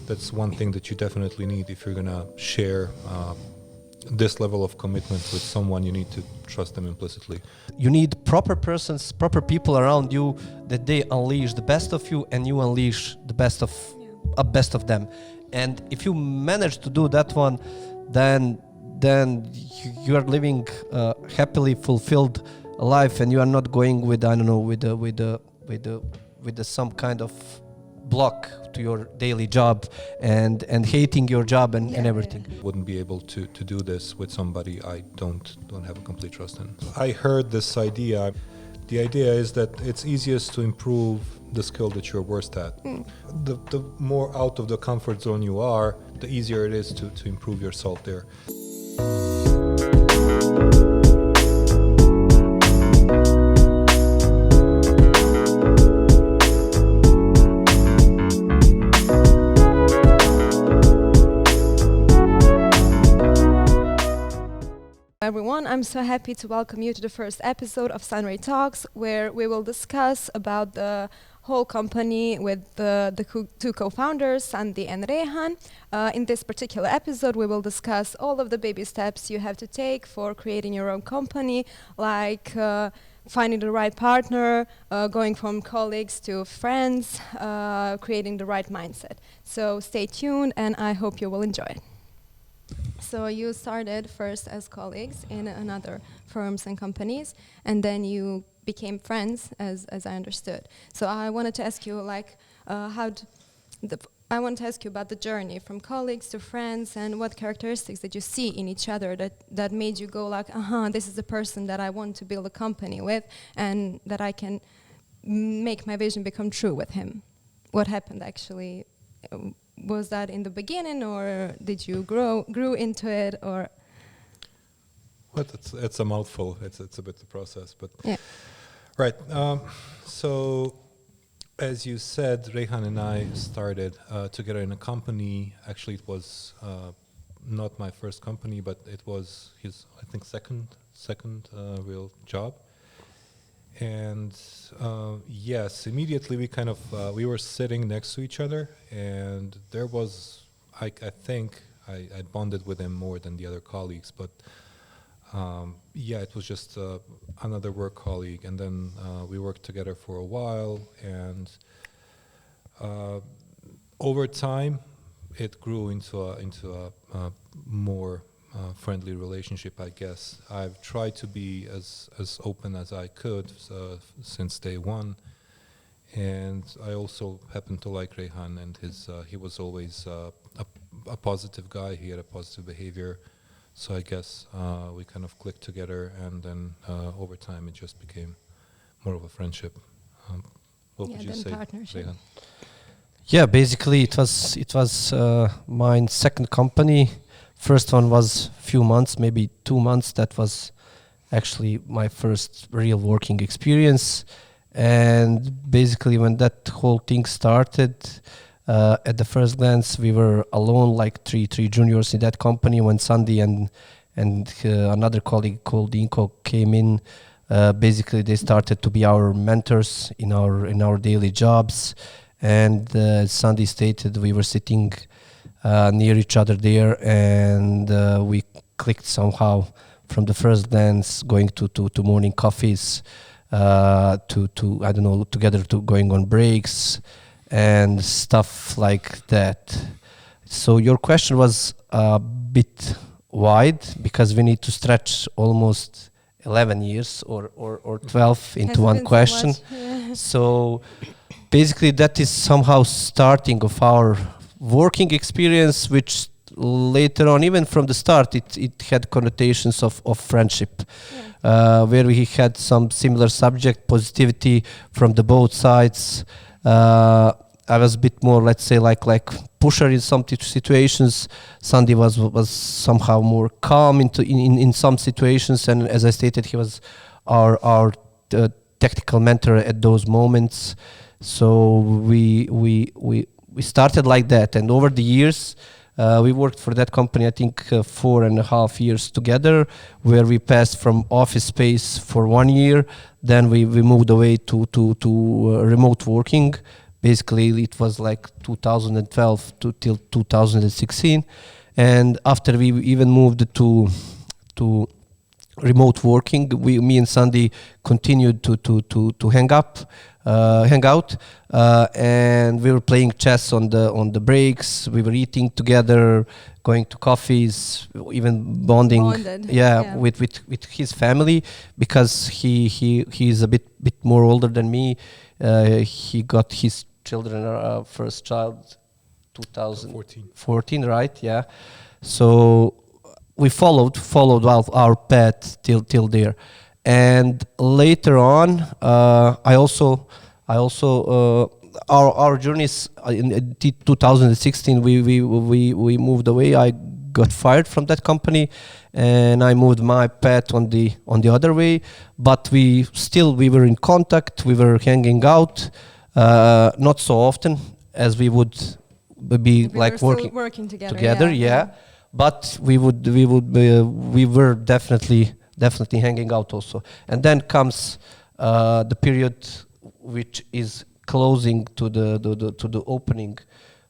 that's one thing that you definitely need if you're gonna share this level of commitment with someone. You need to trust them implicitly. You need proper persons, proper people around you, that they unleash the best of you and you unleash the best of them. And if you manage to do that one, then you are living happily fulfilled life, and you are not going with, I don't know, with some kind of block to your daily job and hating your job and everything. Wouldn't be able to do this with somebody I don't have a complete trust in. I heard this idea. The idea is that it's easiest to improve the skill that you're worst at. The more out of the comfort zone you are, the easier it is to improve yourself there. Everyone, I'm so happy to welcome you to the first episode of Sunray Talks, where we will discuss about the whole company with the two co-founders, Sandi and Rejhan. In this particular episode, we will discuss all of the baby steps you have to take for creating your own company, like finding the right partner, going from colleagues to friends, creating the right mindset. So stay tuned, and I hope you will enjoy it. So you started first as colleagues in another firms and companies, and then you became friends, as I understood. So I wanted to ask you, like, I want to ask you about the journey from colleagues to friends, and what characteristics that you see in each other that made you go like, this is the person that I want to build a company with, and that I can make my vision become true with him. What happened actually? Was that in the beginning, or did you grew into it, or? Well, it's a mouthful. It's a bit the process, but yeah. Right. So, as you said, Rejhan and I started together in a company. Actually, it was not my first company, but it was his, I think, second real job. And yes, immediately we were sitting next to each other, and there was, I think I bonded with him more than the other colleagues, but it was just another work colleague, and then we worked together for a while, and over time it grew into a more friendly relationship, I guess. I've tried to be as open as I could since day one, and I also happen to like Rejhan, and he was always a positive guy. He had a positive behavior, so I guess we kind of clicked together, and then over time it just became more of a friendship. What would you say, Rejhan? Yeah, basically it was my second company. First one was few months, maybe 2 months. That was actually my first real working experience. And basically when that whole thing started, at the first glance we were alone, like three juniors in that company. When Sandi and another colleague called Inko came in, basically they started to be our mentors in our daily jobs. And Sandi stated, we were sitting near each other there, and we clicked somehow from the first glance, going to morning coffees, to I don't know, together to going on breaks and stuff like that. So your question was a bit wide, because we need to stretch almost 11 years or 12 into one question. So basically that is somehow starting of our working experience, which later on, even from the start, it had connotations of friendship, where we had some similar subject, positivity from the both sides. I was a bit more, let's say, like pusher in some situations. Sandi was somehow more calm in some situations, and as I stated, he was our technical mentor at those moments. So we started like that, and over the years we worked for that company, I think 4.5 years together, where we passed from office space for 1 year, then we moved away to remote working, Basically, it was like 2012 till 2016, and after we even moved to remote working, me and Sandi continued to hang out, and we were playing chess on the breaks. We were eating together, going to coffees, even bonding. With his family, because he is a bit more older than me. He got his children, first child 2014, right? Yeah. So we followed our path till there, and later on, our journeys in 2016. We moved away. I got fired from that company, and I moved my path on the other way. But we were in contact. We were hanging out, not so often as we would be like working together. Yeah. But we were definitely hanging out also. And then comes the period which is closing to the opening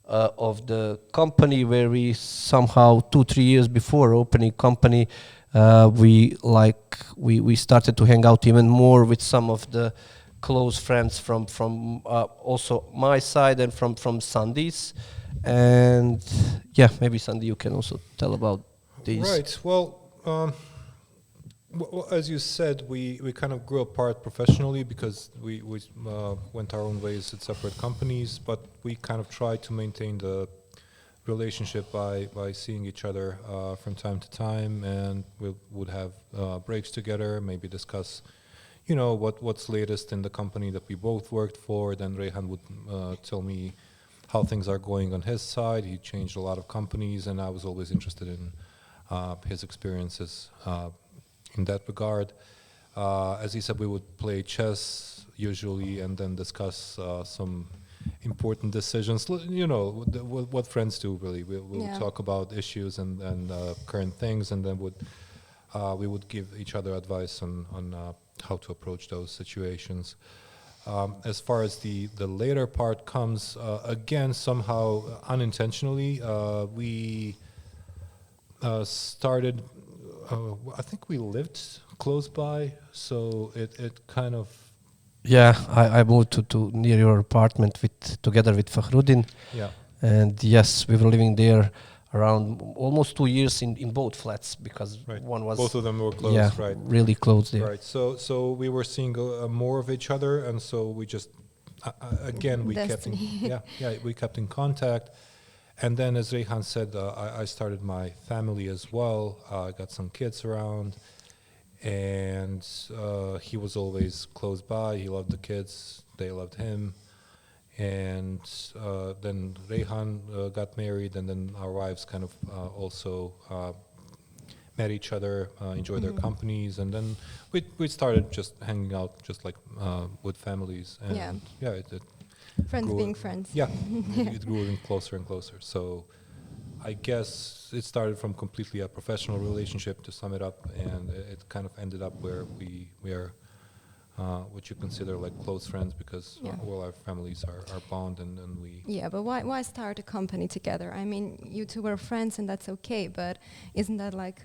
of the company, where we somehow 2-3 years before opening company, we started to hang out even more with some of the close friends from also my side and from Sandi's. And yeah, maybe Sandi, you can also tell about these. Right. Well, as you said, we kind of grew apart professionally because we went our own ways at separate companies, but we kind of tried to maintain the relationship by seeing each other from time to time, and we would have breaks together, maybe discuss, what's latest in the company that we both worked for. Then Rejhan would tell me how things are going on his side. He changed a lot of companies, and I was always interested in his experiences in that regard. As he said, we would play chess usually and then discuss some important decisions. What friends do, really. We'll talk about issues and current things, and then we would give each other advice on how to approach those situations. As far as the later part comes, again, somehow unintentionally, we started, I think we lived close by, so it kind of... Yeah, I moved to near your apartment together with Fahrudin. Yeah. And yes, we were living there around almost 2 years in both flats, because one was... Both of them were close, right? Really close there. Right, so we were seeing more of each other, and so we just, again, we kept in contact. And then, as Rejhan said, I started my family as well. I got some kids around, and he was always close by. He loved the kids, they loved him. And then Rejhan got married, and then our wives kind of also met each other, enjoyed their companies, and then we started just hanging out, just like with families. And it friends being friends. Yeah, it grew in closer and closer. So I guess it started from completely a professional relationship, to sum it up, and it kind of ended up where we are what you consider like close friends, because all our families are bound, and we... Yeah, but why start a company together? I mean, you two were friends, and that's okay, but isn't that like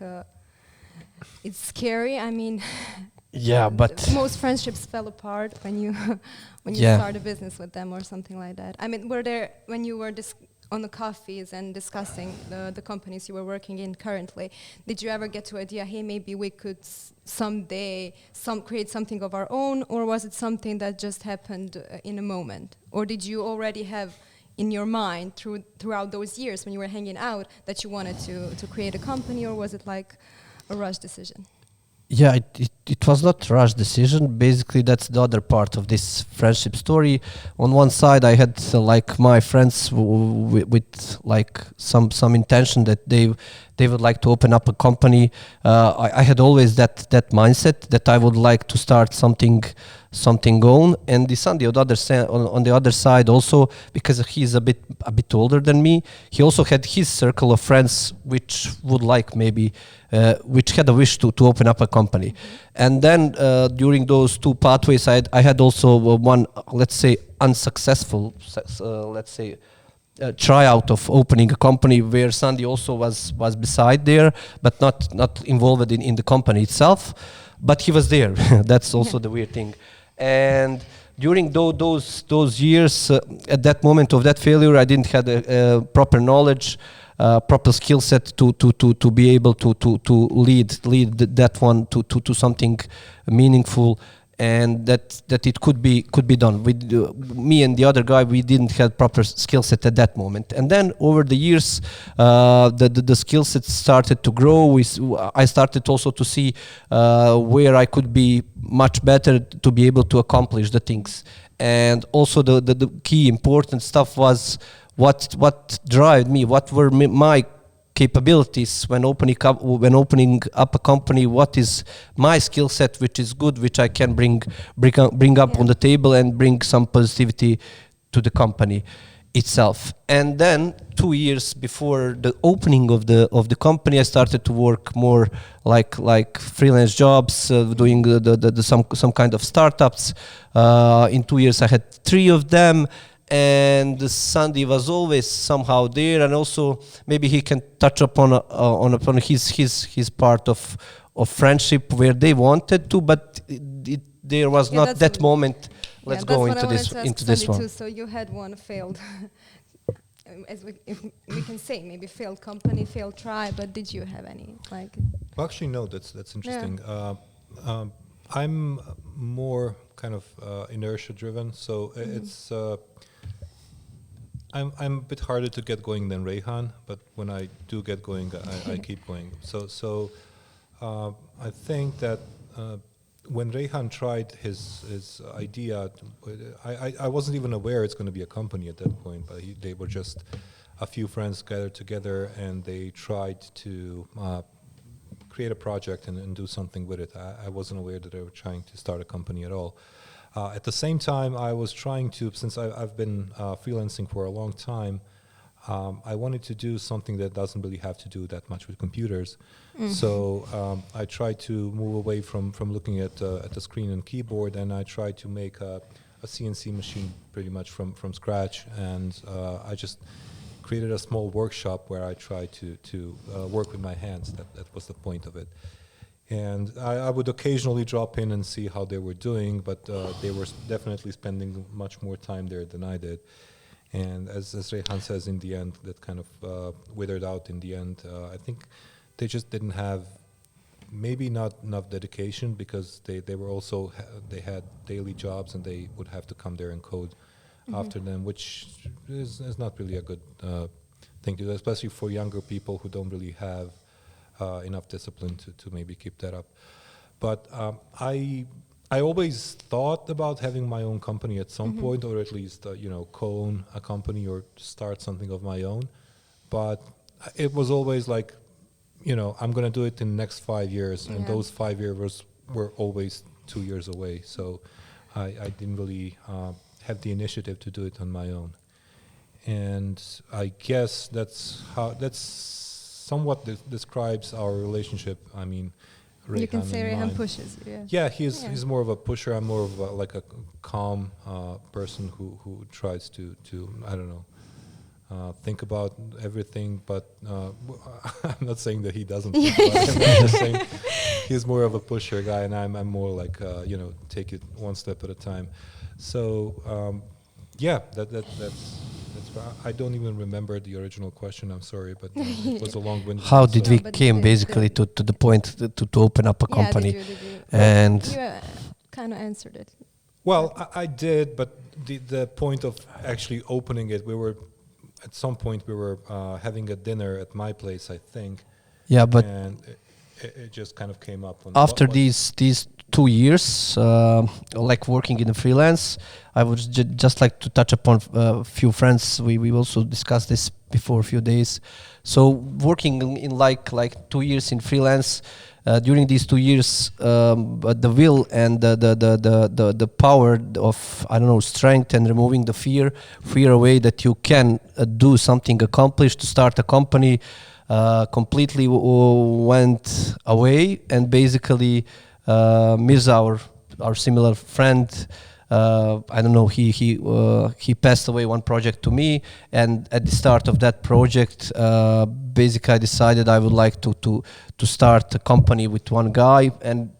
it's scary? I mean... Yeah, but... Most friendships fell apart when you start a business with them or something like that. I mean, when you were on the coffees and discussing the companies you were working in currently, did you ever get to idea, hey, maybe we could someday create something of our own, or was it something that just happened in a moment? Or did you already have in your mind throughout those years when you were hanging out that you wanted to create a company, or was it like a rush decision? Yeah, it was not a rush decision. Basically, that's the other part of this friendship story. On one side, I had like my friends with like some intention that they would like to open up a company. I had always that mindset that I would like to start something own. And the Sandi on the other side also, because he's a bit older than me, he also had his circle of friends which would like maybe which had a wish to open up a company. And then during those two pathways, I had also one, let's say, unsuccessful tryout of opening a company where Sandi also was beside there, but not involved in the company itself, but he was there. That's also the weird thing. And during those years, at that moment of that failure, I didn't have a proper knowledge, proper skill set to be able to lead that one to something meaningful, and that it could be done. With me and the other guy, we didn't have proper skill set at that moment. And then over the years, the skill set started to grow. I started also to see where I could be much better to be able to accomplish the things. And also the key important stuff was what drive me, what were my capabilities when opening up a company, what is my skill set which is good, which I can bring up on the table and bring some positivity to the company itself. And then 2 years before the opening of the company, I started to work more like freelance jobs, doing some kind of startups. In 2 years I had 3 of them. And Sandi was always somehow there, and also maybe he can touch upon his part of friendship where they wanted to, but there was not that moment. Let's go into this one. Too. So you had one failed, as if we can say, maybe failed company, failed try. But did you have any like? Well, actually, no. That's interesting. Yeah. I'm more kind of inertia driven, so it's. I'm a bit harder to get going than Rejhan, but when I do get going, I keep going. So I think that when Rejhan tried his idea, I wasn't even aware it's going to be a company at that point, but they were just a few friends gathered together and they tried to create a project and do something with it. I wasn't aware that they were trying to start a company at all. At the same time, I was trying to, since I've been freelancing for a long time, I wanted to do something that doesn't really have to do that much with computers. Mm-hmm. So I tried to move away from looking at the screen and keyboard, and I tried to make a CNC machine pretty much from scratch. And I just created a small workshop where I tried to work with my hands. That was the point of it. And I would occasionally drop in and see how they were doing, but they were definitely spending much more time there than I did. And as Rejhan says, in the end, that kind of withered out in the end. I think they just didn't have, maybe not enough dedication, because they were also, they had daily jobs and they would have to come there and code after them, which is not really a good thing to do, especially for younger people who don't really have enough discipline to maybe keep that up. But I always thought about having my own company at some point, or at least co-own a company or start something of my own. But it was always like, I'm going to do it in the next 5 years, and those 5 years were always 2 years away. So I didn't really have the initiative to do it on my own. And I guess that's somewhat describes our relationship. I mean, Rejhan, you can say Rejhan pushes. Yeah, he's more of a pusher. I'm more of like a calm person who tries to I don't know, think about everything. But I'm not saying that he doesn't think about it. I'm just saying he's more of a pusher guy, and I'm more like take it one step at a time. So that's. I don't even remember the original question. I'm sorry, but it was a long-winded. How did we came basically to the point to open up a company? Did you? And you kind of answered it. Well, I did, but the point of actually opening it, at some point we were having a dinner at my place, I think. Yeah, but it just kind of came up. After these 2 years, like working in the freelance, I would just like to touch upon a few friends. We also discussed this before a few days. So working in like 2 years in freelance, during these 2 years, the will and the power of, I don't know, strength and removing the fear away that you can do something, accomplish, to start a company, completely went away. And basically Mirza, our similar friend, I don't know, he passed away one project to me, and at the start of that project, basically I decided I would like to start a company with one guy. And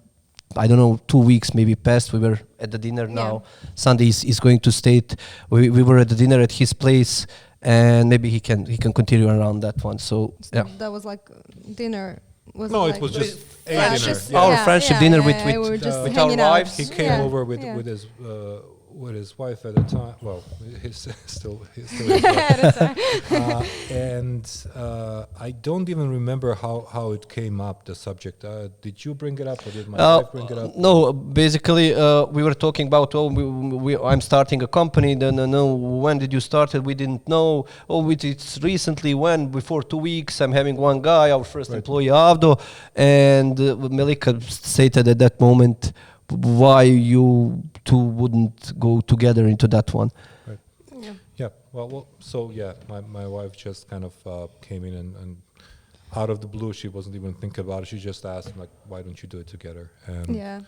I don't know, 2 weeks maybe passed. We were at the dinner now. Sandi is going to state. We were at the dinner at his place, and maybe he can continue around that one. So yeah, that was like dinner. It was just a dinner. Our friendship dinner with our wives. He came over with his wife at the time. Well, he's still his wife. And I don't even remember how it came up, the subject. Did you bring it up, or did my wife bring it up? No, basically we were talking about, I'm starting a company. No, when did you start it? We didn't know. It's recently. When? Before 2 weeks. I'm having one guy, our first employee, Avdo, and Melika stated at that moment, why you two wouldn't go together into that one. Right. Yeah. Well, so yeah, my wife just kind of came in and out of the blue, she wasn't even thinking about it. She just asked, like, why don't you do it together? And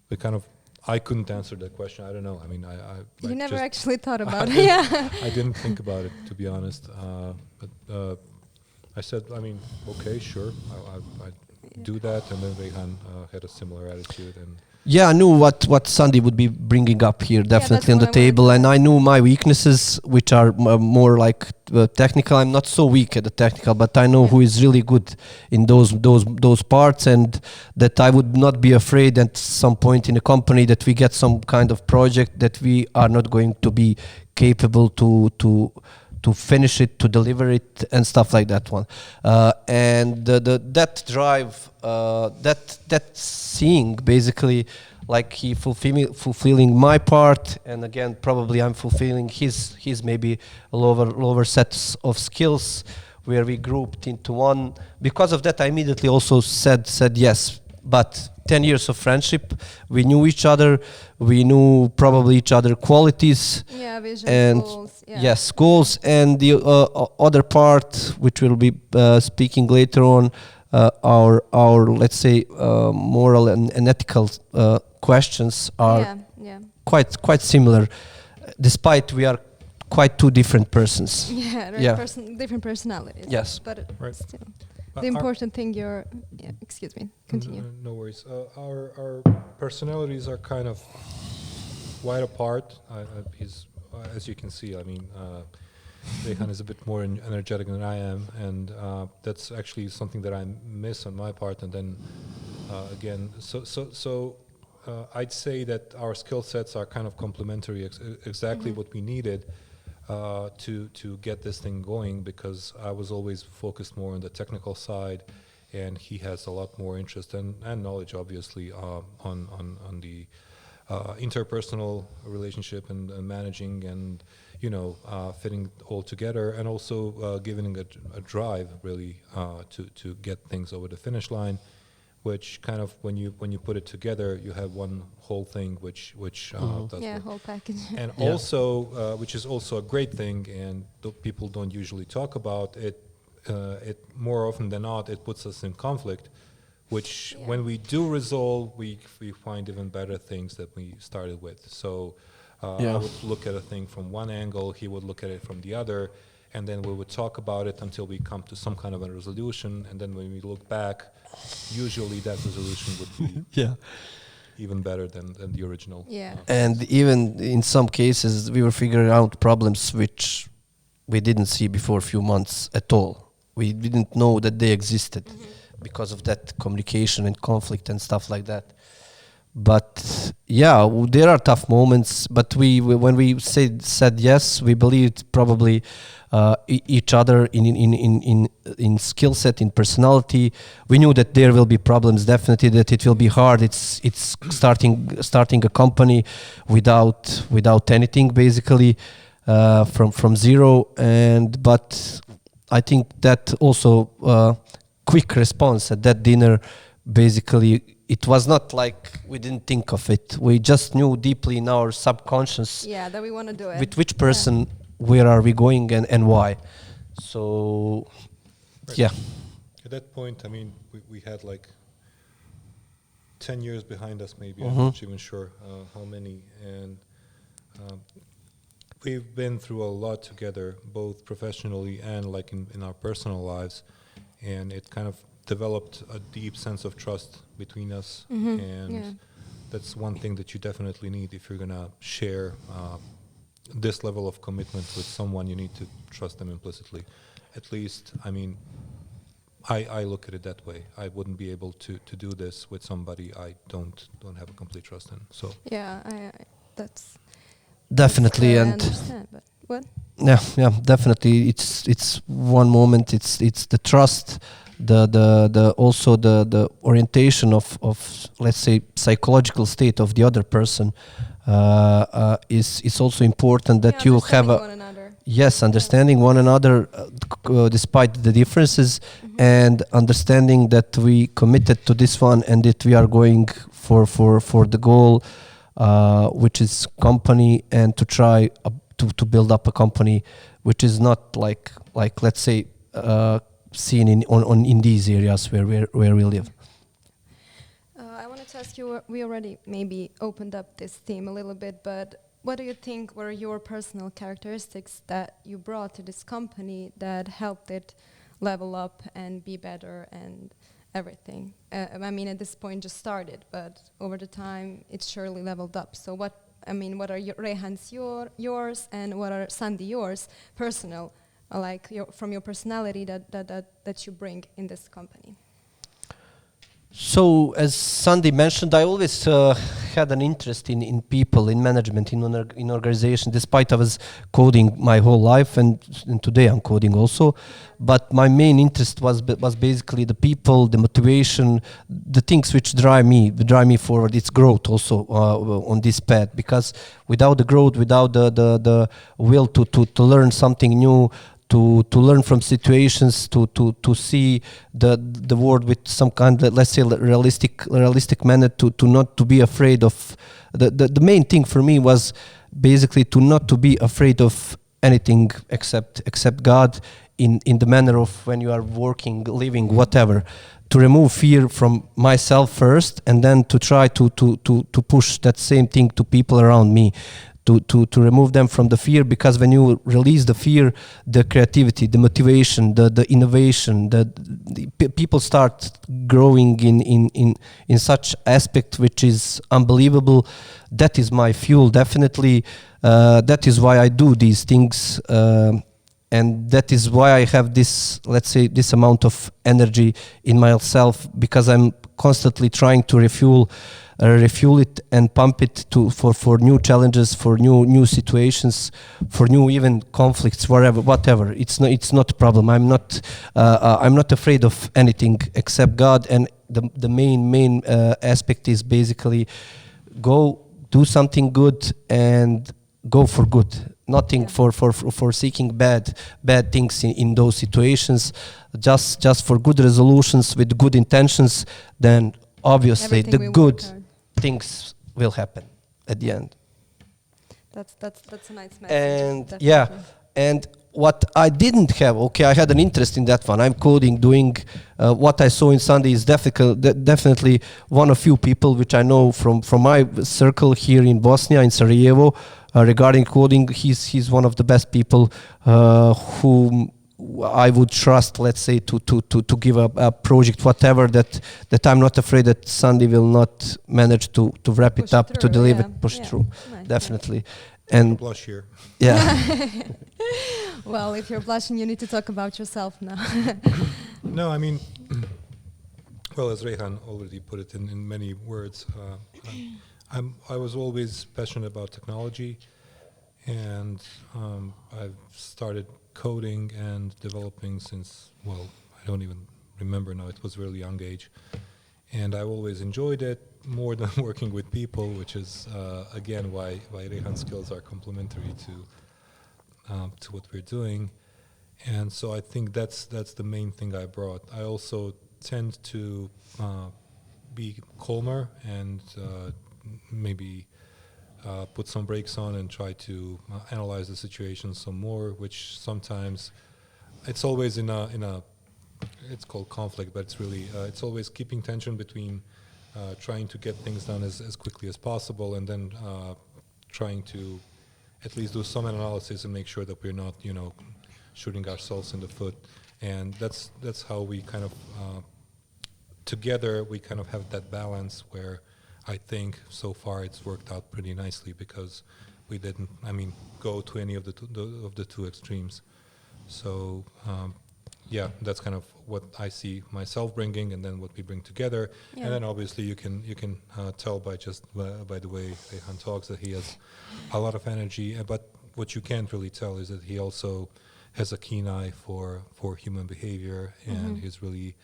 we kind of, I couldn't answer that question. I don't know. I mean, you never actually thought about it. I didn't think about it, to be honest. But I said, I mean, okay, sure, I do that. And then Rejhan had a similar attitude. And yeah, I knew what Sandi would be bringing up here, definitely on the table, and I knew my weaknesses, which are more like technical. I'm not so weak at the technical, but I know who is really good in those parts, and that I would not be afraid at some point in a company that we get some kind of project that we are not going to be capable to finish it, to deliver it, and stuff like that one. And that drive, that seeing, basically, like he fulfilling my part, and again probably I'm fulfilling his maybe lower sets of skills, where we grouped into one. Because of that, I immediately also said yes. But 10 years of friendship, we knew each other, we knew probably each other qualities, vision, and goals, yes, goals. And the other part, which we'll be speaking later on, our let's say moral and ethical questions are quite similar, despite we are quite two different persons. Different personalities. Yes, but still. The important thing excuse me, continue. No worries. Our personalities are kind of wide apart. He's, as you can see, I mean, Rejhan is a bit more energetic than I am, and that's actually something that I miss on my part. And then again, so I'd say that our skill sets are kind of complementary, exactly what we needed to get this thing going, because I was always focused more on the technical side, and he has a lot more interest and knowledge, obviously, on the interpersonal relationship and managing and fitting all together, and also giving a drive really to get things over the finish line, which kind of when you put it together, you have one whole thing which does whole package. And also which is also a great thing, and people don't usually talk about it. It more often than not, it puts us in conflict, which when we do resolve, we find even better things that we started with. So I would look at a thing from one angle, he would look at it from the other, and then we would talk about it until we come to some kind of a resolution. And then when we look back, usually that resolution would be even better than the original. And even in some cases, we were figuring out problems which we didn't see before a few months at all. We didn't know that they existed because of that communication and conflict and stuff like that. But there are tough moments. But when we said yes, we believed probably each other in skill set, in personality. We knew that there will be problems, definitely, that it will be hard. It's starting a company without anything, basically, from zero. But I think that also quick response at that dinner, basically, it was not like we didn't think of it. We just knew deeply in our subconscious that we want to do it. with which person, where are we going, and why. So, Right. yeah. At that point, I mean, we had like 10 years behind us, maybe. Mm-hmm. I'm not even sure how many. And we've been through a lot together, both professionally and like in our personal lives. And it kind of developed a deep sense of trust between us. And that's one thing that you definitely need if you're going to share this level of commitment with someone. You need to trust them implicitly. At least, I mean, I look at it that way. I wouldn't be able to do this with somebody I don't have a complete trust in. So That's Definitely. I And understand, but what? yeah, definitely. It's one moment. It's the trust, the also the orientation of let's say psychological state of the other person is also important, that you have One another. yes, understanding one another despite the differences, and understanding that we committed to this one and that we are going for the goal, which is company, and to try to build up a company which is not like let's say seen in these areas where we live. I wanted to ask you, we already maybe opened up this theme a little bit, but what do you think were your personal characteristics that you brought to this company that helped it level up and be better and everything? I mean, at this point just started, but over the time it's surely leveled up. So what are Rejhan's yours, and what are Sandi yours, personal, like from your personality that you bring in this company? So, as Sandi mentioned, I always had an interest in people, in management, in organization, despite I was coding my whole life, and today I'm coding also. But my main interest was basically the people, the motivation, the things which drive me forward. It's growth also on this path, because without the growth, without the will to learn something new, to learn from situations, to see the world with some kind of, let's say, realistic manner, to not to be afraid of the main thing for me was basically to not to be afraid of anything except God, in the manner of when you are working, living, whatever, to remove fear from myself first, and then to try to push that same thing to people around me, to remove them from the fear, because when you release the fear, the creativity, the motivation, the innovation, the people start growing in such aspect which is unbelievable. That is my fuel, definitely. That is why I do these things, and that is why I have this, let's say, this amount of energy in myself, because I'm constantly trying to refuel it and pump it for new challenges, for new situations, for new even conflicts, whatever. It's not a problem. I'm not afraid of anything except God, and the main aspect is basically go do something good and go for good. Nothing for seeking bad things in those situations. Just for good resolutions with good intentions. Then obviously the good things will happen at the end. That's a nice message. And definitely. and what I didn't have, I had an interest in that one. I'm coding, doing what I saw in Sandi is definitely one of few people which I know from my circle here in Bosnia, in Sarajevo, regarding coding. He's one of the best people whom I would trust, let's say, to give a project, whatever, that I'm not afraid that Sandi will not manage to wrap it up, to deliver, push through. Nice, definitely. And blush here. Yeah. Well, if you're blushing, you need to talk about yourself now. No, I mean, well, as Rejhan already put it in many words, I was always passionate about technology, and I've started coding and developing since, well, I don't even remember now. It was a really young age. And I always enjoyed it more than working with people, which is, again, why Rejhan's skills are complementary to what we're doing. And so I think that's the main thing I brought. I also tend to be calmer and maybe put some brakes on and try to analyze the situation some more, which sometimes it's always in a it's called conflict, but it's really it's always keeping tension between trying to get things done as quickly as possible and then trying to at least do some analysis and make sure that we're not, shooting ourselves in the foot. And that's how we kind of together we kind of have that balance where I think so far it's worked out pretty nicely because we didn't, go to any of the two extremes. So yeah, that's kind of what I see myself bringing, and then what we bring together. Yeah. And then obviously you can tell by the way Rejhan talks that he has a lot of energy. But what you can't really tell is that he also has a keen eye for human behavior, and he's really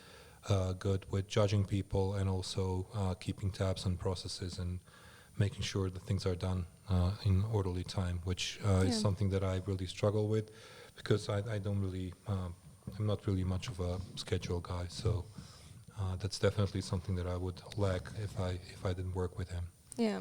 good with judging people and also keeping tabs on processes and making sure that things are done in orderly time, which is something that I really struggle with because I don't really. I'm not really much of a schedule guy, so that's definitely something that I would lack if I didn't work with him. Yeah,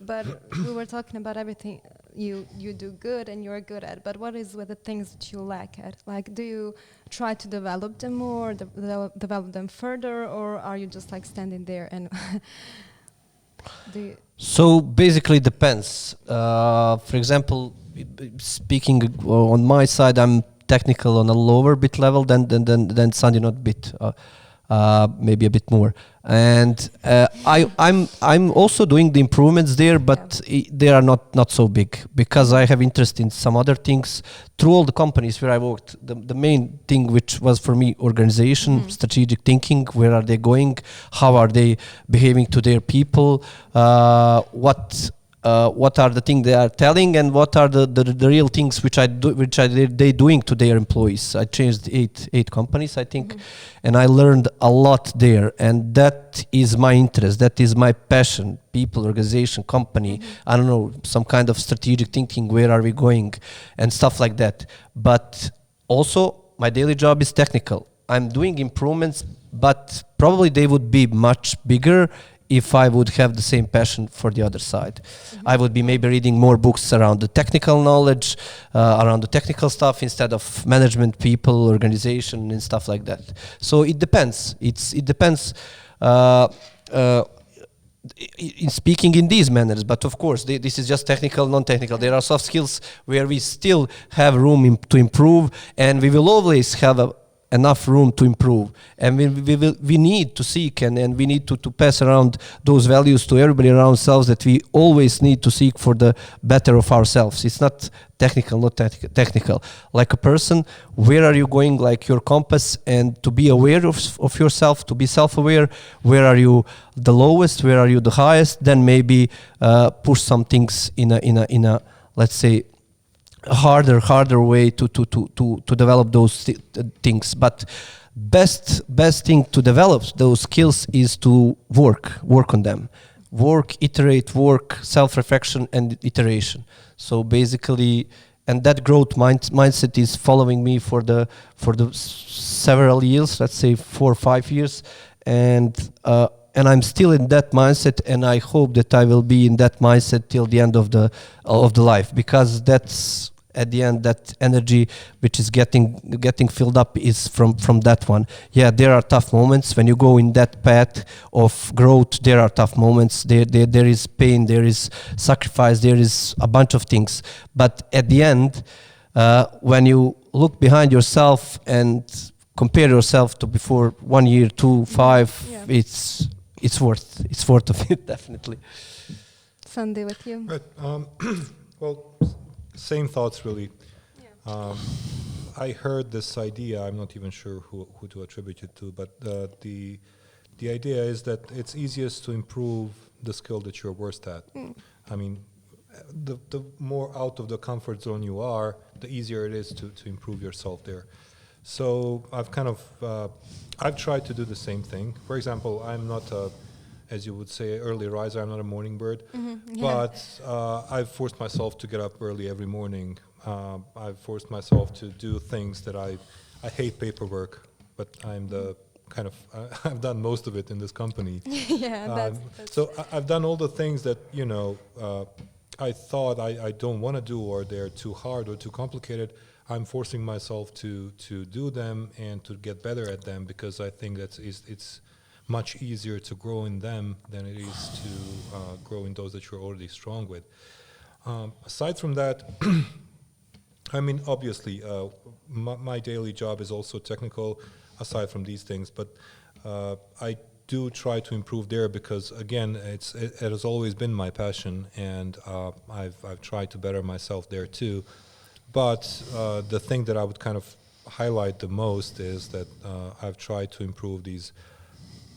but we were talking about everything you do good and you're good at. But what is with the things that you lack at? Like, do you try to develop them more, develop them further, or are you just like standing there and do you? So basically, it depends. For example, speaking on my side, I'm technical on a lower bit level than Sandi, not bit, maybe a bit more. And I'm also doing the improvements there, but they are not so big because I have interest in some other things. Through all the companies where I worked, the main thing which was for me organization, strategic thinking, where are they going, how are they behaving to their people, what are the things they are telling, and what are the real things which they doing to their employees. I changed eight companies, I think, and I learned a lot there, and that is my interest, that is my passion. People, organization, company, I don't know, some kind of strategic thinking, where are we going, and stuff like that. But also my daily job is technical. I'm doing improvements, but probably they would be much bigger if I would have the same passion for the other side. I would be maybe reading more books around the technical knowledge, around the technical stuff, instead of management, people, organization, and stuff like that. So it depends. It depends in speaking in these manners, but of course this is just technical, non-technical. There are soft skills where we still have room to improve, and we will always have enough room to improve, and we need to seek and we need to pass around those values to everybody around ourselves, that we always need to seek for the better of ourselves. It's not technical, not technical. Like a person, where are you going, like your compass, and to be aware of yourself, to be self-aware, where are you the lowest, where are you the highest, then maybe push some things in a let's say harder way to develop those things. But best thing to develop those skills is to work on them, iterate, self-reflection and iteration. So basically, and that growth mindset is following me for the several years, let's say 4 or 5 years, and I'm still in that mindset, and I hope that I will be in that mindset till the end of the life, because that's at the end, that energy which is getting filled up is from that one. Yeah, there are tough moments when you go in that path of growth. There are tough moments. There is pain. There is sacrifice. There is a bunch of things. But at the end, when you look behind yourself and compare yourself to before 1 year, 2, 5, it's worth of it, definitely. Sandi, with you? Right. Well, same thoughts really. Yeah. I heard this idea. I'm not even sure who to attribute it to, but the idea is that it's easiest to improve the skill that you're worst at. I mean, the more out of the comfort zone you are, the easier it is to improve yourself there. So I've tried to do the same thing. For example, I'm not as you would say, early riser. I'm not a morning bird, but I've forced myself to get up early every morning. I've forced myself to do things that I hate paperwork, but I'm the kind of I've done most of it in this company. That's so I've done all the things that I thought I don't want to do, or they're too hard or too complicated. I'm forcing myself to do them and to get better at them, because I think it's much easier to grow in them than it is to grow in those that you're already strong with. Aside from that, I mean, obviously, my daily job is also technical, aside from these things, but I do try to improve there, because, again, it has always been my passion, and I've tried to better myself there too. But the thing that I would kind of highlight the most is that I've tried to improve these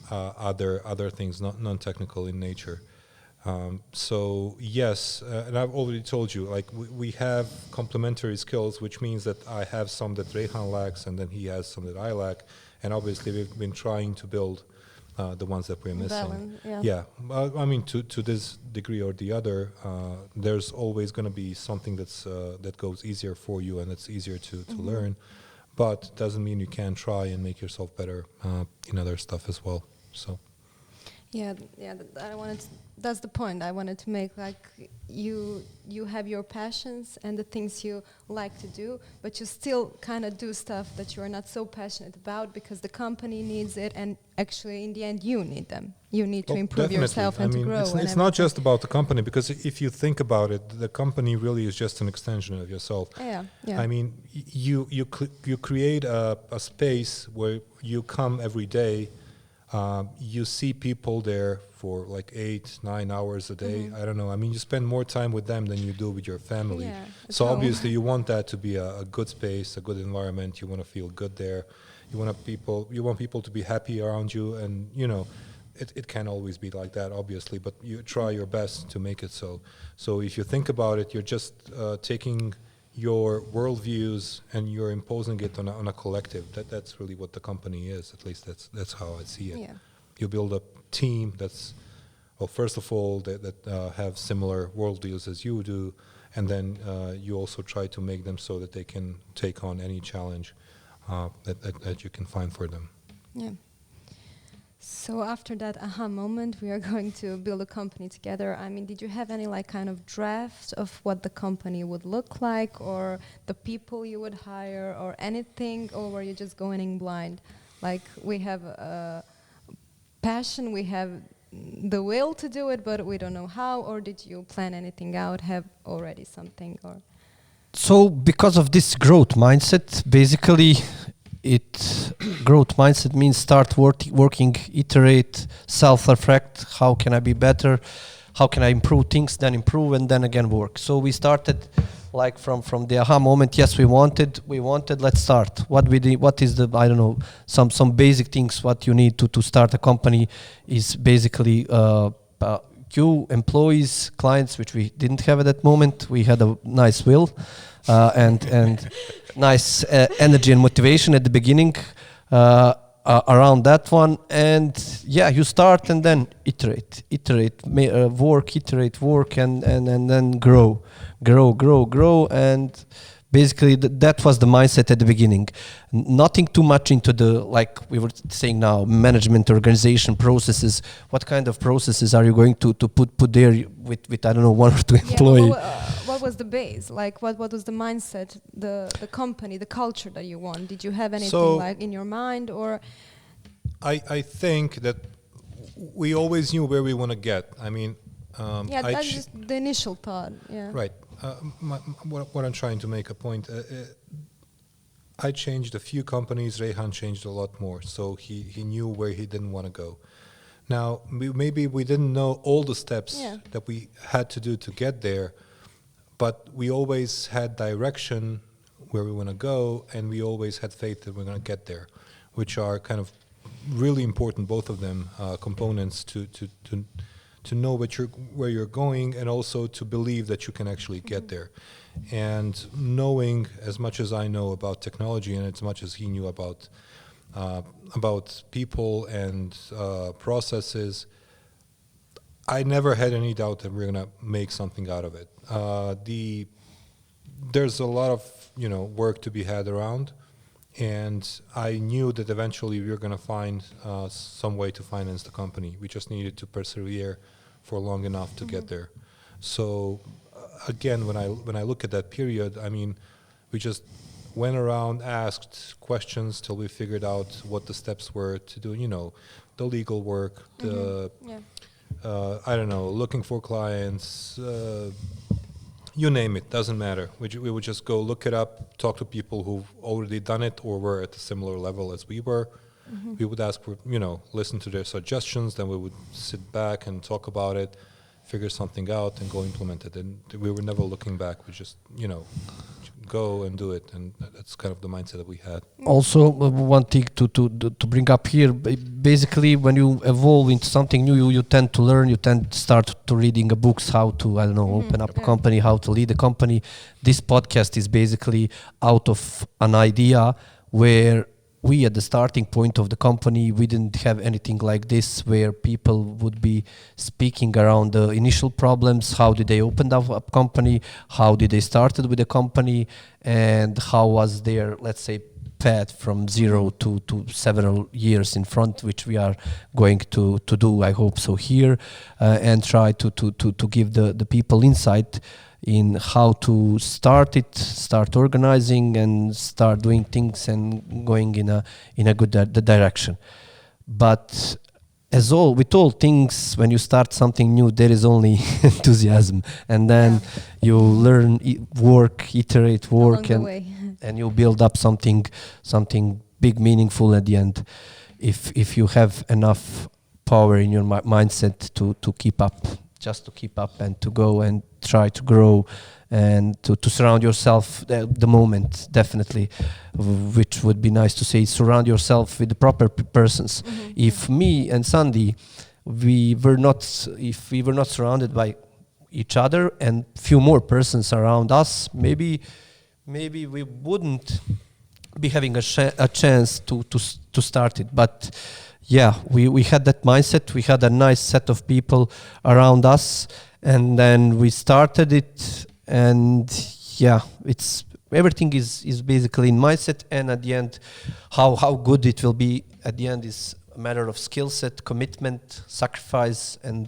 other things, non-technical in nature. So yes, and I've already told you, like we have complementary skills, which means that I have some that Rejhan lacks, and then he has some that I lack, and obviously we've been trying to build the ones that we're missing. I mean, to this degree or the other, there's always going to be something that goes easier for you and that's easier to learn, but doesn't mean you can't try and make yourself better in other stuff as well. So. That's the point I wanted to make. Like you have your passions and the things you like to do, but you still kind of do stuff that you are not so passionate about because the company needs it, and actually in the end you need them. You need to improve yourself and to grow. It's not just about the company, because if you think about it, the company really is just an extension of yourself. I mean, you create a space where you come every day. You see people there for like 8-9 hours a day. I don't know. I mean, you spend more time with them than you do with your family. So obviously you want that to be a good space, a good environment. You want to feel good there. You want people to be happy around you, and it can't always be like that, obviously, but you try your best to make it so. So if you think about it, you're just taking your worldviews and you're imposing it on a collective. That's really what the company is. At least that's how I see it. You build a team that's, well, first of all, that have similar worldviews as you do, and then you also try to make them so that they can take on any challenge that you can find for them. So after that aha moment, we are going to build a company together. I mean, did you have any kind of draft of what the company would look like, or the people you would hire, or anything, or were you just going in blind? Like, we have a passion, we have the will to do it, but we don't know how, or did you plan anything out, have already something, or? So because of this growth mindset, basically, growth mindset means start working, iterate, self-reflect. How can I be better? How can I improve things? Then improve, and then again work. So we started like from the aha moment. Yes, we wanted. Let's start. What we did. What is the, I don't know, some basic things. What you need to start a company is basically you, employees, clients, which we didn't have at that moment. We had a nice will and nice energy and motivation at the beginning around that one. And you start and then iterate, work, and then grow, and basically that was the mindset at the beginning. Nothing too much into the, like we were saying now, management, organization, processes. What kind of processes are you going to put there with I don't know, 1 or 2 employees? What was the base? Like what was the mindset, the company, the culture that you want? Did you have anything like in your mind, or? I think that we always knew where we want to get. I mean, that's just the initial thought. Right. What I'm trying to make a point. I changed a few companies. Rejhan changed a lot more. So he knew where he didn't want to go. Now, maybe we didn't know all the steps that we had to do to get there, but we always had direction where we want to go, and we always had faith that we're going to get there, which are kind of really important, both of them, components to to know where you're going, and also to believe that you can actually get there. And knowing as much as I know about technology and as much as he knew about people and processes, I never had any doubt that we're gonna make something out of it. There's a lot of work to be had around, and I knew that eventually we were gonna find some way to finance the company. We just needed to persevere for long enough to get there. So again, when I look at that period, I mean, we just went around, asked questions till we figured out what the steps were to do, the legal work, I don't know, looking for clients, you name it, doesn't matter. We would just go look it up, talk to people who've already done it or were at a similar level as we were. We would ask for, listen to their suggestions, then we would sit back and talk about it, figure something out and go implement it. And we were never looking back. We just, go and do it. And that's kind of the mindset that we had. Also, one thing to bring up here, basically when you evolve into something new, you tend to learn, you tend to start to reading books, how to, open up a company, how to lead a company. This podcast is basically out of an idea where we, at the starting point of the company, we didn't have anything like this, where people would be speaking around the initial problems. How did they open up a company? How did they started with a company? And how was their, let's say, path from zero to several years in front, which we are going to do, I hope so, here, and try to give the people insight in how to start organizing and start doing things and going in a good direction. But with all things, when you start something new, there is only enthusiasm, and then you learn, iterate, work, and you build up something big, meaningful at the end. If you have enough power in your mindset to keep up. Just to keep up and to go and try to grow and to surround yourself the moment, definitely, which would be nice to say, surround yourself with the proper persons. If me and Sandi, we were not surrounded by each other and few more persons around us, maybe we wouldn't be having a chance to start it. But yeah, we had that mindset. We had a nice set of people around us, and then we started it. And yeah, everything is basically in mindset. And at the end, how good it will be at the end is a matter of skill set, commitment, sacrifice, and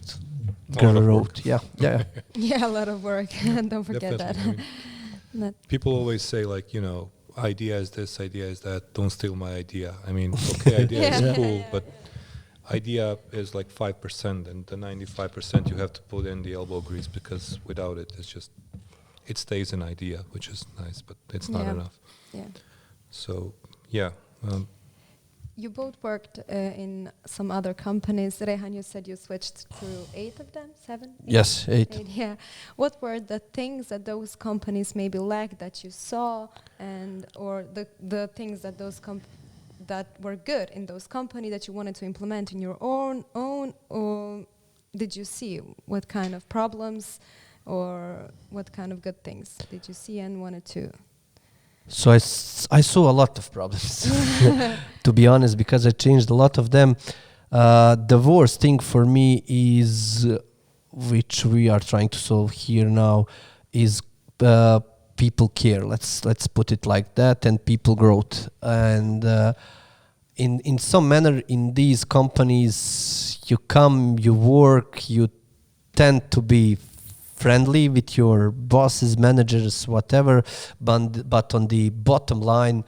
go the road. Yeah. Yeah, a lot of work. Don't forget that. People always say, idea is this, idea is that, don't steal my idea. I mean, okay, idea is cool, but idea is like 5%, and the 95% you have to put in the elbow grease, because without it, it stays an idea, which is nice, but it's not enough. Yeah. So, yeah. You both worked in some other companies. Rejhan, you said you switched through 8 of them? 7? Yes, 8. Yeah. What were the things that those companies maybe lacked that you saw, or the things that that were good in those companies that you wanted to implement in your own, or did you see? What kind of problems or what kind of good things did you see and wanted to? So I saw a lot of problems, to be honest, because I changed a lot of them. The worst thing for me is, which we are trying to solve here now, is people care. Let's put it like that, and people growth. And in some manner, in these companies, you come, you work, you tend to be friendly with your bosses, managers, whatever, but on the bottom line,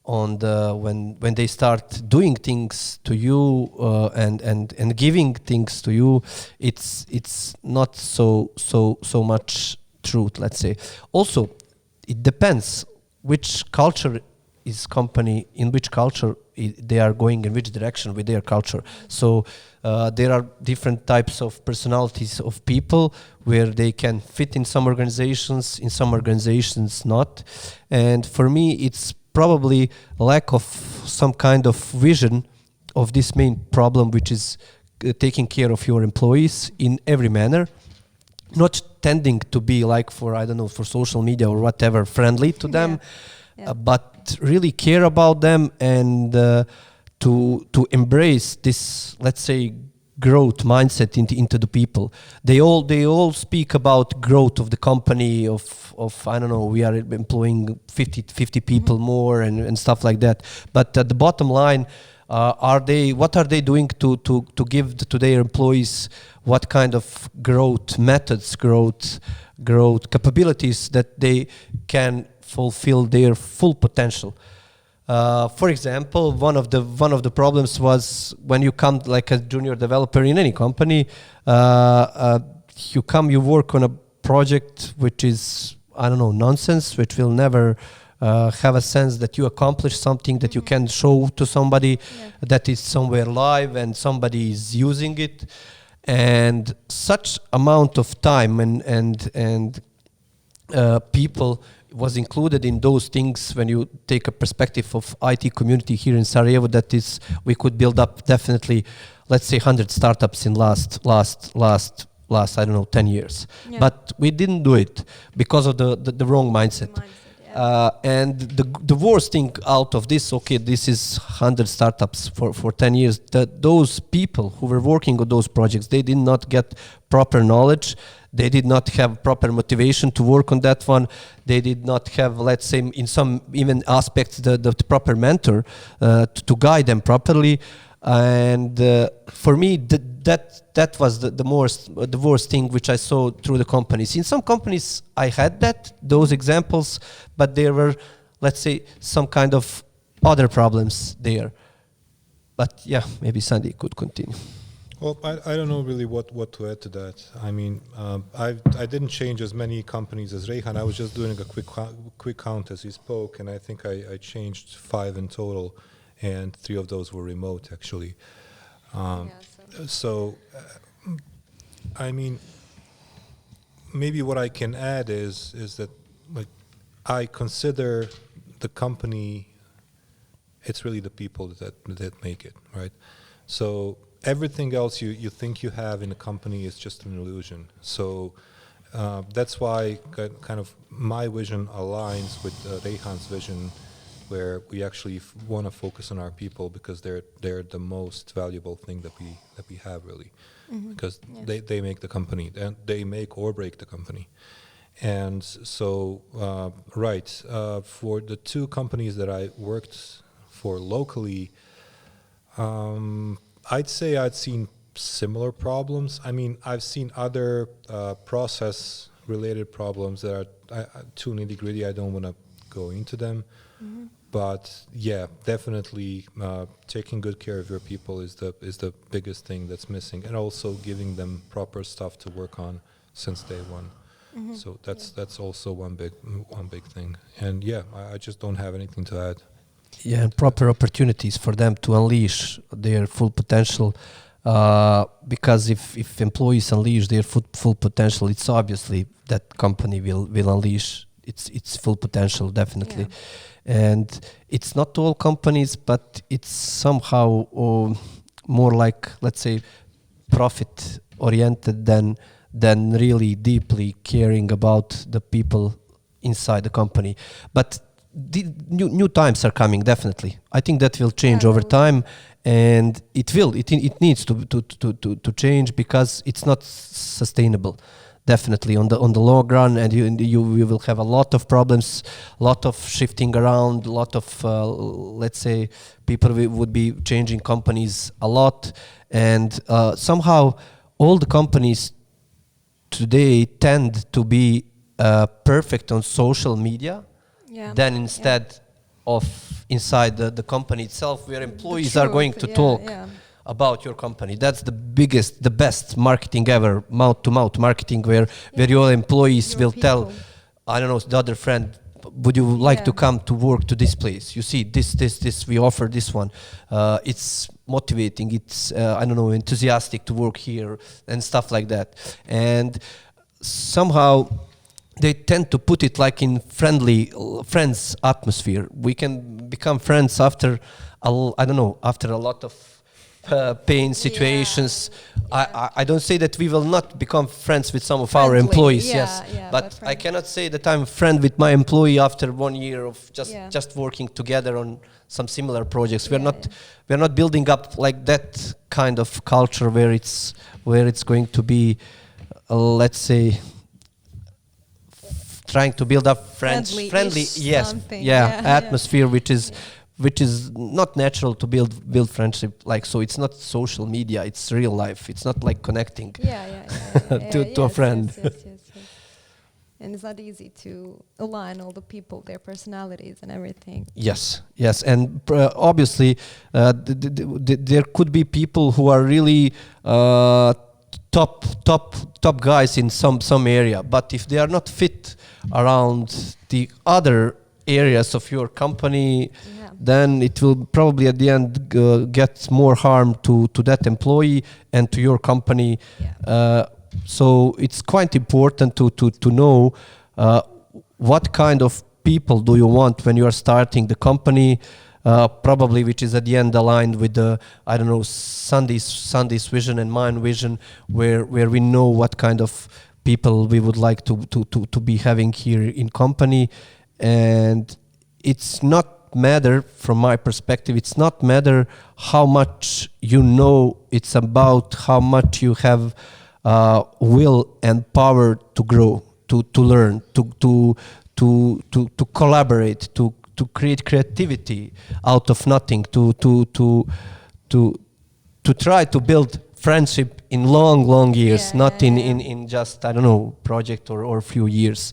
when they start doing things to you and giving things to you, it's not so much truth, let's say. Also, it depends which culture is company, in which culture they are going, in which direction with their culture. So there are different types of personalities of people where they can fit in some organizations not. And for me, it's probably lack of some kind of vision of this main problem, which is taking care of your employees in every manner, not tending to be like for I don't know, for social media or whatever, friendly to them, but really care about them and to embrace this, let's say, growth mindset into the people. They all speak about growth of the company, of I don't know, we are employing 50 people more and stuff like that. But at the bottom line, what are they doing to give to their employees what kind of growth methods, growth capabilities that they can fulfill their full potential. For example, one of the problems was when you come like a junior developer in any company, you work on a project which is, I don't know, nonsense, which will never have a sense that you accomplished something that you can show to somebody, that is somewhere live and somebody is using it, and such amount of time and people was included in those things. When you take a perspective of IT community here in Sarajevo, that is, we could build up definitely, let's say, 100 startups in last I don't know, 10 years. But we didn't do it because of the wrong mindset. And the worst thing out of this, okay, this is 100 startups for 10 years, that those people who were working on those projects, they did not get proper knowledge. They did not have proper motivation to work on that one. They did not have, let's say, in some even aspects, the proper mentor to guide them properly. And for me, that was the worst thing which I saw through the companies. In some companies, I had those examples, but there were, let's say, some kind of other problems there. But yeah, maybe Sandi could continue. Well, I don't know really what to add to that. I mean, I didn't change as many companies as Rejhan. I was just doing a quick count as he spoke, and I think I changed 5 in total, and 3 of those were remote, actually. So, I mean, maybe what I can add is that, like, I consider the company, it's really the people that make it, right? So everything else you think you have in a company is just an illusion. So that's why kind of my vision aligns with Rejhan's vision, where we actually want to focus on our people, because they're the most valuable thing that we have, really, because they make the company, and they make or break the company. And so for the 2 companies that I worked for locally, I'd say I'd seen similar problems. I mean, I've seen other process-related problems that are too nitty-gritty. I don't want to go into them. But yeah, definitely taking good care of your people is the biggest thing that's missing, and also giving them proper stuff to work on since day one. So that's also one big thing. And yeah, I just don't have anything to add. Yeah, and proper opportunities for them to unleash their full potential. Because if employees unleash their full potential, it's obviously that company will unleash its full potential, definitely. And it's not all companies, but it's somehow more like, let's say, profit oriented than really deeply caring about the people inside the company. But the new times are coming, definitely. I think that will change over time, and it needs to change, because it's not sustainable. Definitely on the long run, and you will have a lot of problems, a lot of shifting around, a lot of let's say, people would be changing companies a lot, and somehow all the companies today tend to be perfect on social media, than instead of inside the company itself, where employees are going to talk about your company. That's the best marketing ever, mouth-to-mouth marketing, where your employees will tell, I don't know, the other friend, would you like to come to work to this place? You see, this, we offer this one. It's motivating, it's, I don't know, enthusiastic to work here, and stuff like that. And somehow they tend to put it like in friends atmosphere. We can become friends after, after a lot of pain situations. I don't say that we will not become friends with some of our Friendly, employees, yeah, yes. yeah, But but I friendly. cannot say that I'm a friend with my employee after 1 year of Yeah. just working together on some similar projects. Yeah, We're not building up like that kind of culture where it's going to be, let's say, trying to build up friendly, yes, something. yeah, Yeah. atmosphere, which is not natural to build friendship like. So it's not social media, it's real life. It's not like connecting to a friend. Yes. And it's not easy to align all the people, their personalities and everything. Yes, and obviously there could be people who are really top guys in some area, but if they are not fit around the other areas of your company, Yeah. then it will probably at the end get more harm to that employee and to your company. Yeah. So it's quite important to know what kind of people do you want when you are starting the company, probably which is at the end aligned with the, I don't know, Sandi's vision and mine vision, where we know what kind of people we would like to be having here in company. And it's not matter, from my perspective, it's not matter how much you know, it's about how much you have will and power to grow, to learn, to collaborate, to create creativity out of nothing, to try to build friendship in long years, Yeah, not yeah, in just, I don't know, project or few years.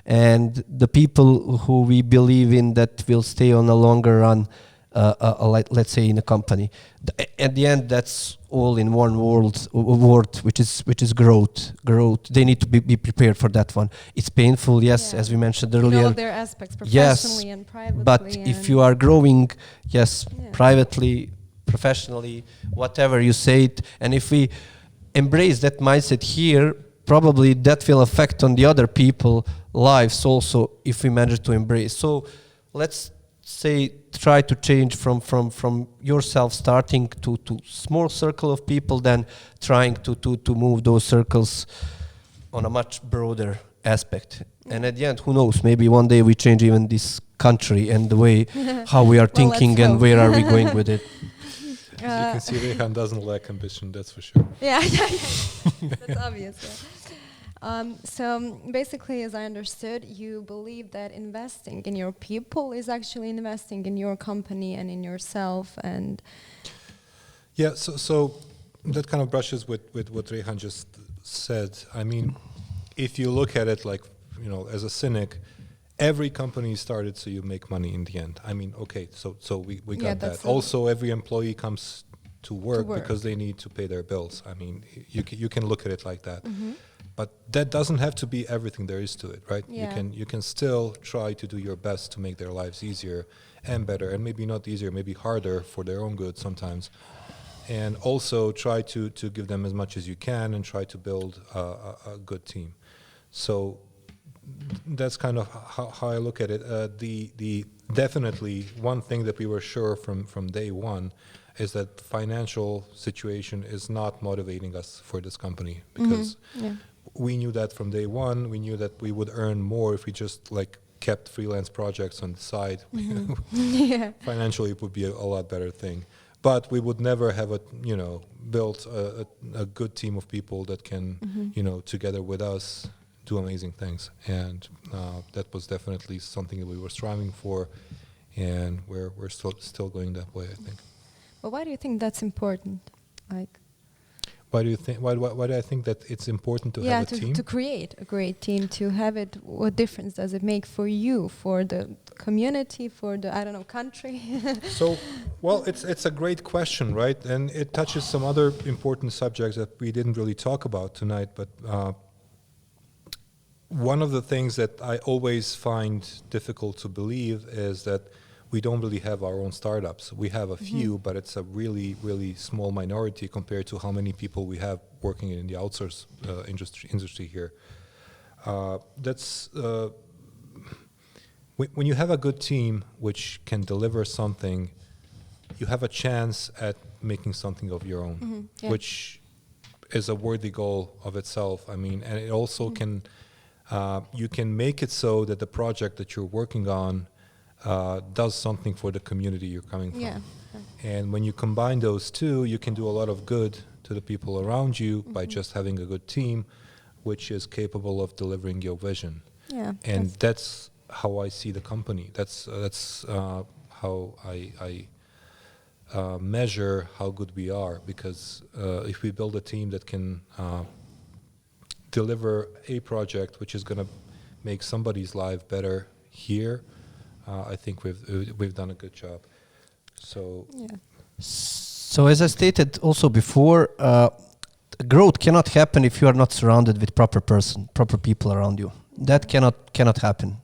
And the people who we believe in that will stay on a longer run, let's say in a company. At the end, that's all in one word, which is growth. They need to be prepared for that one. It's painful, yes, Yeah. as we mentioned In earlier. all of their aspects, Yes, professionally and privately. but if you are growing, yes, Yeah. privately, professionally, whatever you say it, and if we embrace that mindset here, probably that will affect on the other people lives also, if we manage to embrace. So let's say try to change from yourself, starting to small circle of people, then trying to move those circles on a much broader aspect. And at the end, who knows, maybe one day we change even this country and the way how we are Well, let's thinking and hope. where are we going with it. As you can see, Rejhan doesn't lack ambition, that's for sure. Yeah. That's obvious. Yeah. So basically, as I understood, you believe that investing in your people is actually investing in your company and in yourself. And Yeah, so that kind of brushes with what Rejhan just said. I mean, if you look at it like, as a cynic, every company started so you make money in the end. I mean, okay, so we Yeah, got that's that. Also, every employee comes to work work. because they need to pay their bills. I mean, you can look at it like that. Mm-hmm. But that doesn't have to be everything there is to it, right? Yeah. You can still try to do your best to make their lives easier and better, and maybe not easier, maybe harder for their own good sometimes. And also try to give them as much as you can and try to build a good team. So that's kind of how I look at it. The definitely one thing that we were sure from day one is that financial situation is not motivating us for this company, because we knew that from day one. We knew that we would earn more if we just kept freelance projects on the side. Yeah. Financially, it would be a lot better thing. But we would never have built a good team of people that can, together with us, do amazing things. And that was definitely something that we were striving for, and we're still going that way, I think. But why do you think that's important? Why do you think? Why do I think that it's important to have a team? To create a great team, to have it. What difference does it make for you, for the community, for the country? So, well, it's a great question, right? And it touches some other important subjects that we didn't really talk about tonight. But one of the things that I always find difficult to believe is that we don't really have our own startups. We have a few, but it's a really, really small minority compared to how many people we have working in the outsource industry here. When you have a good team which can deliver something you have a chance at making something of your own, which is a worthy goal of itself. I mean, and it also can, you can make it so that the project that you're working on does something for the community you're coming from. And when you combine those two, you can do a lot of good to the people around you by just having a good team, which is capable of delivering your vision. And that's how I see the company. That's how I measure how good we are, because if we build a team that can deliver a project which is going to make somebody's life better here, I think we've done a good job. So as I stated also before, growth cannot happen if you are not surrounded with proper people around you. That cannot happen.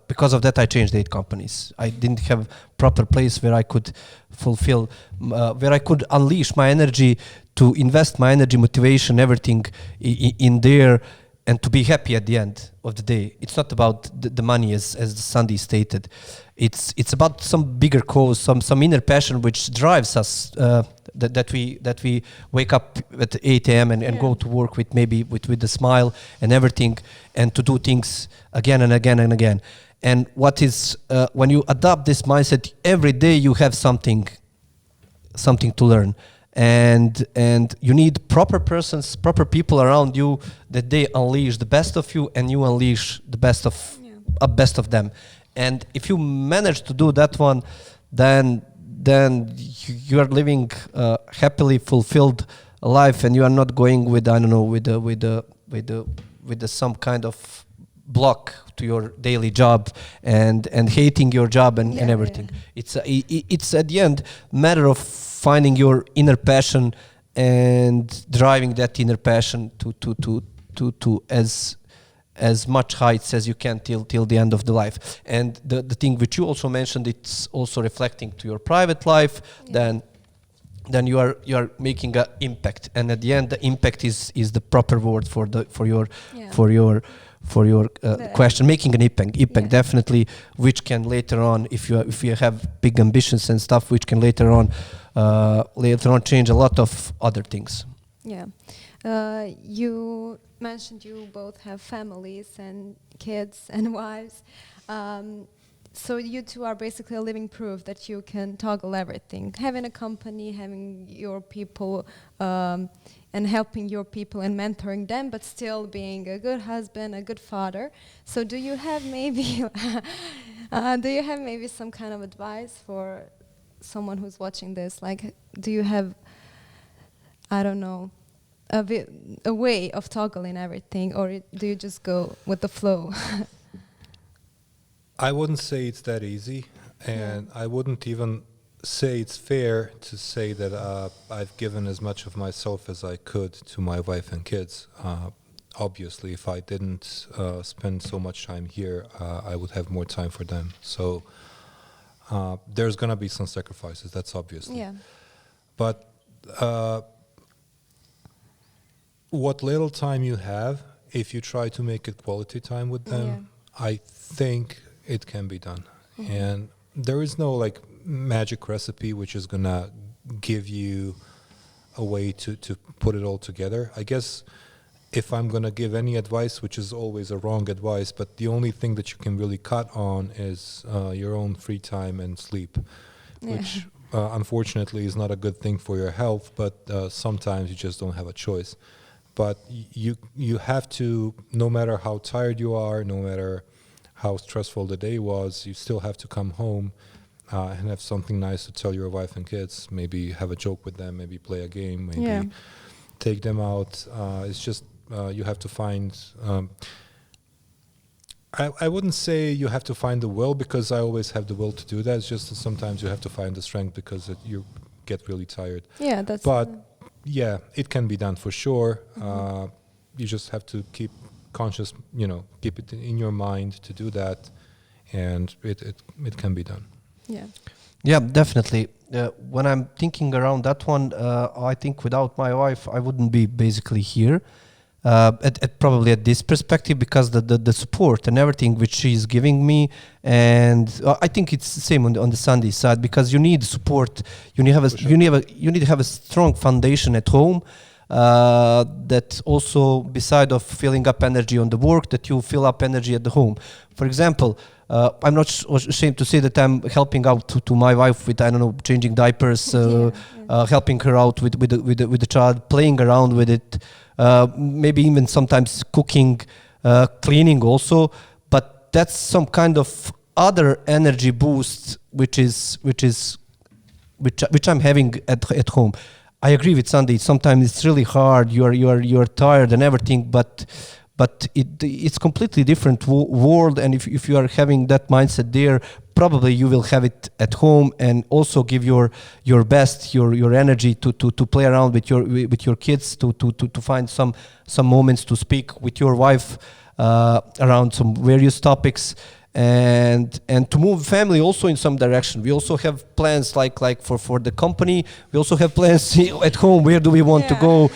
Because of that, I changed 8 companies. I didn't have proper place where I could fulfill, where I could unleash my energy, to invest my energy, motivation, everything in there, and to be happy at the end of the day. It's not about the money, as Sandi stated. It's about some bigger cause, some inner passion which drives us. That we wake up at 8 a.m. and go to work with a smile and everything, and to do things again and again and again. And what is when you adopt this mindset, every day you have something to learn, and you need proper people around you, that they unleash the best of you and you unleash the best of them. And if you manage to do that one, then you are living happily fulfilled life, and you are not going with some kind of block to your daily job and hating your job and everything. It's at the end matter of finding your inner passion and driving that inner passion to as much heights as you can till the end of the life. And the thing which you also mentioned, it's also reflecting to your private life. Then you are making an impact, and at the end the impact is the proper word for your question. Making an impact definitely, which can later on, if you have big ambitions and stuff, which can later on change a lot of other things. You mentioned you both have families and kids and wives. So you two are basically a living proof that you can toggle everything. Having a company, having your people, and helping your people and mentoring them, but still being a good husband, a good father. So do you have maybe some kind of advice for someone who's watching this? Like, do you have, I don't know, a way of toggling everything, or do you just go with the flow? I wouldn't say it's that easy, and I wouldn't even say it's fair to say that I've given as much of myself as I could to my wife and kids. Obviously, if I didn't spend so much time here, I would have more time for them. So there's going to be some sacrifices, that's obviously. But what little time you have, if you try to make it quality time with them, I think it can be done. And there is no like magic recipe which is gonna give you a way to put it all together. I guess if I'm gonna give any advice, which is always a wrong advice, but the only thing that you can really cut on is your own free time and sleep, which unfortunately is not a good thing for your health, but sometimes you just don't have a choice. But you have to, no matter how tired you are, no matter how stressful the day was, you still have to come home and have something nice to tell your wife and kids. Maybe have a joke with them, maybe play a game, maybe take them out. It's just you have to find... I wouldn't say you have to find the will, because I always have the will to do that. It's just that sometimes you have to find the strength because you get really tired. Yeah, it can be done for sure. You just have to keep conscious, keep it in your mind to do that, and it can be done. Yeah, definitely. When I'm thinking around that one, I think without my wife, I wouldn't be basically here. probably at this perspective, because the support and everything which she's giving me, and I think it's the same on the Sandi side, because you need support. You need to have a strong foundation at home. That also, beside of filling up energy on the work, that you fill up energy at the home. For example, I'm not ashamed to say that I'm helping out to my wife with, I don't know, changing diapers, helping her out with the child, playing around with it, maybe even sometimes cooking, cleaning also. But that's some kind of other energy boost which I'm having at home. I agree with Sandi. Sometimes it's really hard. You're tired and everything, but it's completely different world. And if you are having that mindset there, probably you will have it at home, and also give your best, your energy to play around with your kids, to find some moments to speak with your wife around some various topics. And to move family also in some direction. We also have plans like for the company. We also have plans at home. Where do we want to go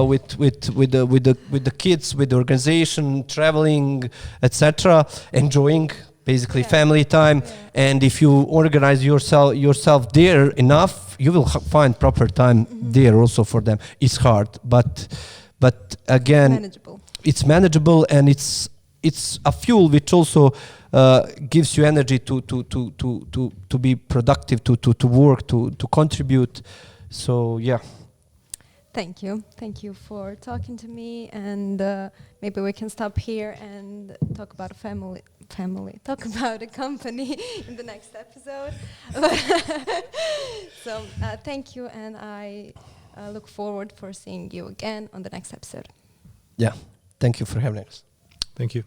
with the kids, with the organization, traveling, etc. Enjoying basically family time. And if you organize yourself there enough, you will find proper time there also for them. It's hard, but again, it's manageable, and it's a fuel which also gives you energy to be productive, to work, to contribute. So yeah. Thank you for talking to me, and maybe we can stop here and talk about talk about a company in the next episode. So thank you, and I look forward for seeing you again on the next episode. Yeah, thank you for having us. Thank you.